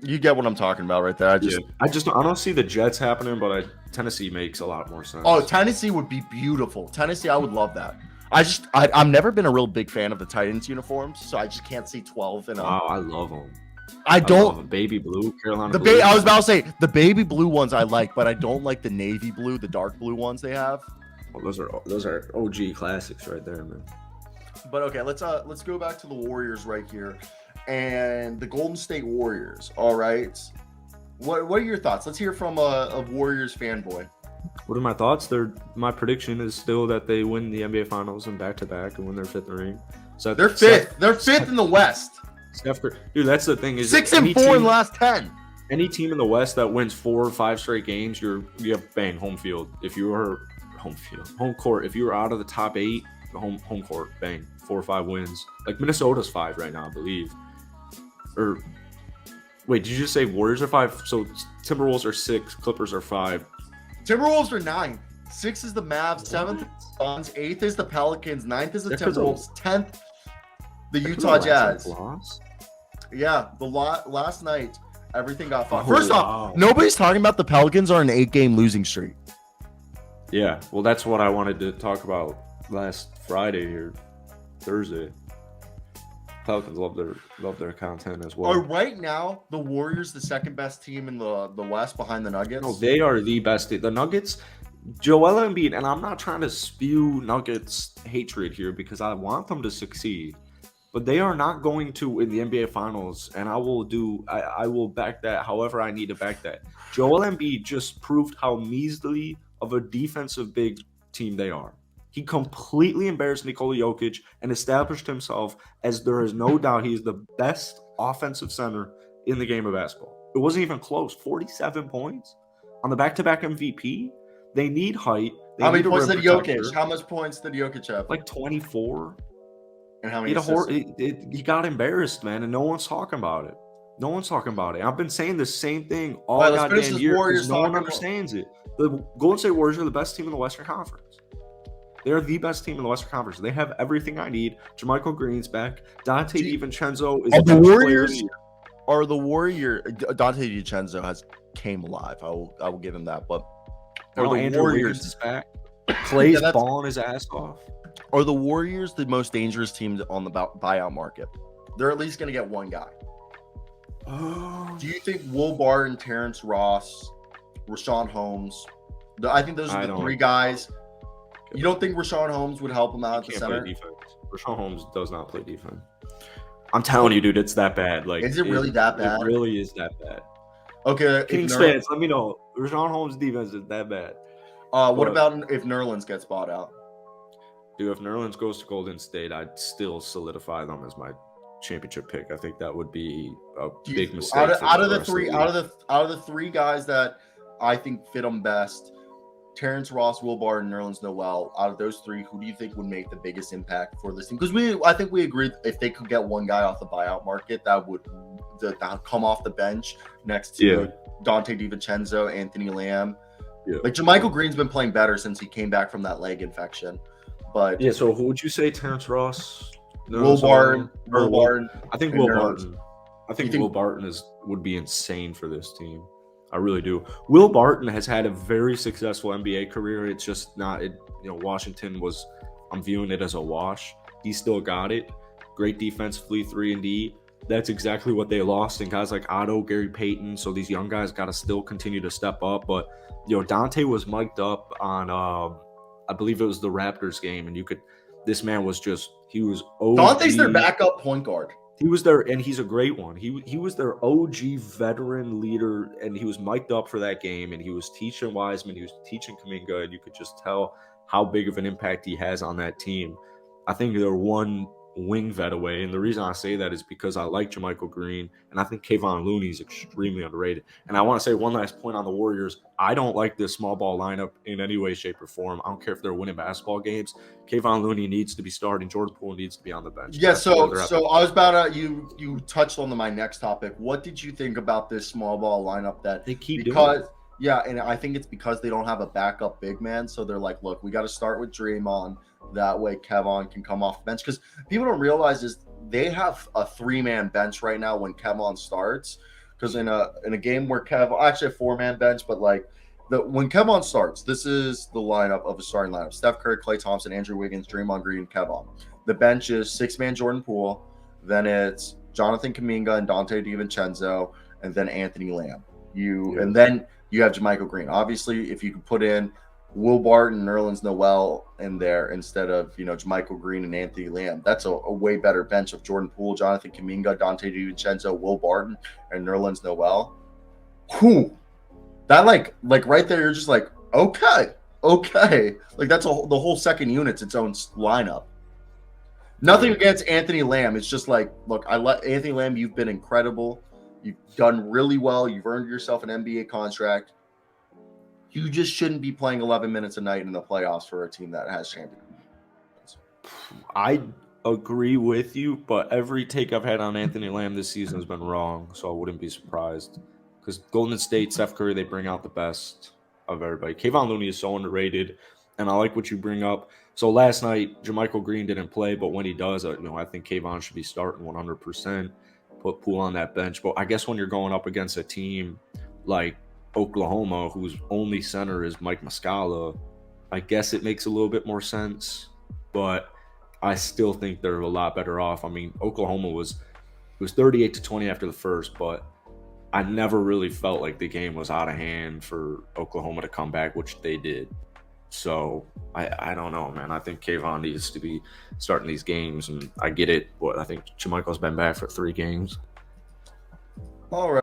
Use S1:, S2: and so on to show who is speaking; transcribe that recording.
S1: You get what I'm talking about right there.
S2: I don't see the Jets happening, but Tennessee makes a lot more sense.
S1: Oh, Tennessee would be beautiful. Tennessee, I would love that. I've never been a real big fan of the Titans uniforms, so I just can't see 12 in a.
S2: Wow, I love them.
S1: I
S2: love them. Baby blue, Carolina.
S1: I was about to say the baby blue ones I like, but I don't like the navy blue, the dark blue ones they have.
S2: Well, those are OG classics right there, man.
S1: But okay, let's go back to the Warriors right here, and the Golden State Warriors. All right, what are your thoughts? Let's hear from a Warriors fanboy.
S2: What are my thoughts? My prediction is still that they win the NBA Finals and back-to-back and win their 5th ring. So
S1: they're fifth. They're fifth in the West.
S2: Dude, that's the thing. Is
S1: 6-4 in the last 10.
S2: Any team in the West that wins 4 or 5 straight games, you have bang home field. If you were home court. If you were out of the top 8, home court, bang 4 or 5 wins. Like Minnesota's 5 right now, I believe. Or wait, did you just say Warriors are 5? So Timberwolves are 6, Clippers are 5.
S1: Timberwolves are 9. 6 is the Mavs, 7th is the Suns, 8th is the Pelicans, 9th is the Timberwolves, 10th the Utah Jazz. Yeah, the last night everything got fun. First off, nobody's talking about the Pelicans are an 8-game losing streak.
S2: Yeah, well, that's what I wanted to talk about last Friday or Thursday. Pelicans love their content as well.
S1: Are right now the Warriors the second best team in the West behind the Nuggets?
S2: No, they are the best. The Nuggets, Joel Embiid, and I'm not trying to spew Nuggets hatred here because I want them to succeed, but they are not going to in the NBA Finals, and I will back that however I need to back that. Joel Embiid just proved how measly of a defensive big team they are. He completely embarrassed Nikola Jokic and established himself as there is no doubt he is the best offensive center in the game of basketball. It wasn't even close. 47 points on the back-to-back MVP. They need height.
S1: How many points did Jokic? How much points did Jokic have?
S2: Like 24.
S1: And how many?
S2: He got embarrassed, man, and no one's talking about it. No one's talking about it. I've been saying the same thing all goddamn year because no one understands it. The Golden State Warriors are the best team in the Western Conference. They're the best team in the Western Conference. They have everything I need. JaMychal Green's back. Dante DiVincenzo is
S1: the Warriors. Are the Warrior Dante DiVincenzo has came alive? I will give him that. But
S2: are the Warriors is back? Clay's balling his ass off.
S1: Are the Warriors the most dangerous team on the buyout market? They're at least going to get one guy. Do you think Will Barton, Terrence Ross, Rashawn Holmes? I think those are the 3 guys. You don't think Rashawn Holmes would help him out at the center?
S2: Play defense. Rashawn Holmes does not play defense. I'm telling you, dude, it's that bad. Like,
S1: is it really that bad?
S2: It really is that bad.
S1: Okay,
S2: Kings fans, let me know. Rashawn Holmes' defense is that bad.
S1: What about if Nerlens gets bought out?
S2: Dude, if Nerlens goes to Golden State, I'd still solidify them as my championship pick. I think that would be a big mistake.
S1: Out of the 3 guys that I think fit them best, Terrence Ross, Will Barton, Nerlens Noel, out of those 3, who do you think would make the biggest impact for this team? Because I think we agreed if they could get one guy off the buyout market that would come off the bench next to Dante DiVincenzo, Anthony Lamb. Yeah. Like JaMychal Green's been playing better since he came back from that leg infection. But
S2: yeah, so who would you say? Terrence Ross?
S1: Will Barton.
S2: I think Will Barton. I think Will Barton would be insane for this team. I really do. Will Barton has had a very successful NBA career. It's just not, Washington was, I'm viewing it as a wash. He still got it. Great defensively, 3-and-D. That's exactly what they lost. And guys like Otto, Gary Payton. So these young guys got to still continue to step up. But, Dante was mic'd up on, I believe it was the Raptors game. And this man was he was OG.
S1: Dante's their backup point guard.
S2: He was there, and he's a great one. He was their OG veteran leader, and he was mic'd up for that game, and he was teaching Wiseman, he was teaching Kuminga, and you could just tell how big of an impact he has on that team. I think they're one wing vet away, and the reason I say that is because I like JaMychal Green, and I think Kevon Looney is extremely underrated. And I want to say one last point on the Warriors. I don't like this small ball lineup in any way, shape, or form. I don't care if they're winning basketball games. Kevon Looney needs to be starting. Jordan Poole needs to be on the bench.
S1: Yeah, so I was about to you touched on my next topic. What did you think about this small ball lineup that
S2: they keep doing?
S1: Yeah, and I think it's because they don't have a backup big man. So they're like, look, we got to start with Draymond. That way Kevon can come off the bench. Because people don't realize is they have a 3-man bench right now when Kevon starts. because in a game where actually a 4-man bench, but like when Kevon starts, this is the lineup of a starting lineup: Steph Curry, Klay Thompson, Andrew Wiggins, Draymond Green, Kevon. The bench is 6-man Jordan Poole, then it's Jonathan Kuminga and Dante DiVincenzo, and then Anthony Lamb. And then you have JaMychal Green. Obviously, if you could put in Will Barton and Nerlens Noel in there instead of JaMychal Green and Anthony Lamb, that's a way better bench of Jordan Poole, Jonathan Kuminga, Dante DiVincenzo, Will Barton, and Nerlens Noel. Whew. That like right there, you're just like, okay. Like that's the whole second unit's its own lineup. Nothing against Anthony Lamb. It's just like, look, Anthony Lamb, you've been incredible. You've done really well. You've earned yourself an NBA contract. You just shouldn't be playing 11 minutes a night in the playoffs for a team that has champions.
S2: I agree with you, but every take I've had on Anthony Lamb this season has been wrong, so I wouldn't be surprised. Because Golden State, Steph Curry, they bring out the best of everybody. Kevon Looney is so underrated, and I like what you bring up. So last night, JaMychal Green didn't play, but when he does, I think Kevon should be starting 100%. Put Poole on that bench. But I guess when you're going up against a team like Oklahoma, whose only center is Mike Muscala, I guess it makes a little bit more sense. But I still think they're a lot better off. I mean, Oklahoma was 38-20 after the first, but I never really felt like the game was out of hand for Oklahoma to come back, which they did. So I don't know, man. I think Kevon needs to be starting these games, and I get it, but I think JaMychal's been back for 3 games.
S1: All right.